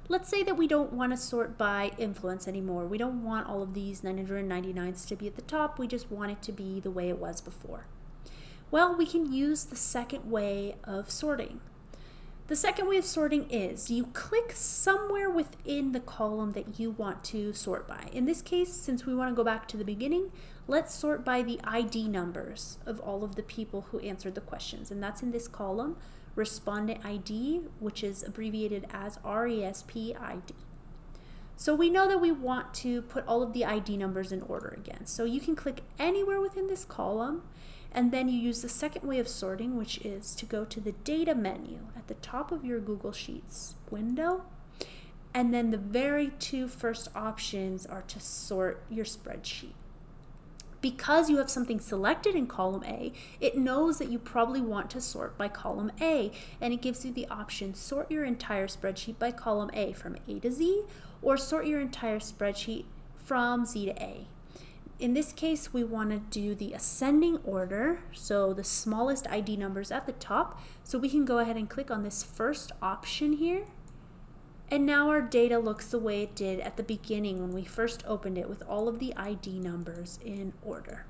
let's say that we don't want to sort by influence anymore. We don't want all of these 999s to be at the top. We just want it to be the way it was before. Well, we can use the second way of sorting. The second way of sorting is you click somewhere within the column that you want to sort by. In this case, since we want to go back to the beginning, let's sort by the ID numbers of all of the people who answered the questions. And that's in this column, Respondent ID, which is abbreviated as RESP ID. So we know that we want to put all of the ID numbers in order again. So you can click anywhere within this column, and then you use the second way of sorting, which is to go to the Data menu at the top of your Google Sheets window, and then the very two first options are to sort your spreadsheet. Because you have something selected in column A, it knows that you probably want to sort by column A, and it gives you the option sort your entire spreadsheet by column A from A to Z, or sort your entire spreadsheet from Z to A. In this case, we want to do the ascending order, so the smallest ID numbers at the top. So we can go ahead and click on this first option here. And now our data looks the way it did at the beginning when we first opened it, with all of the ID numbers in order.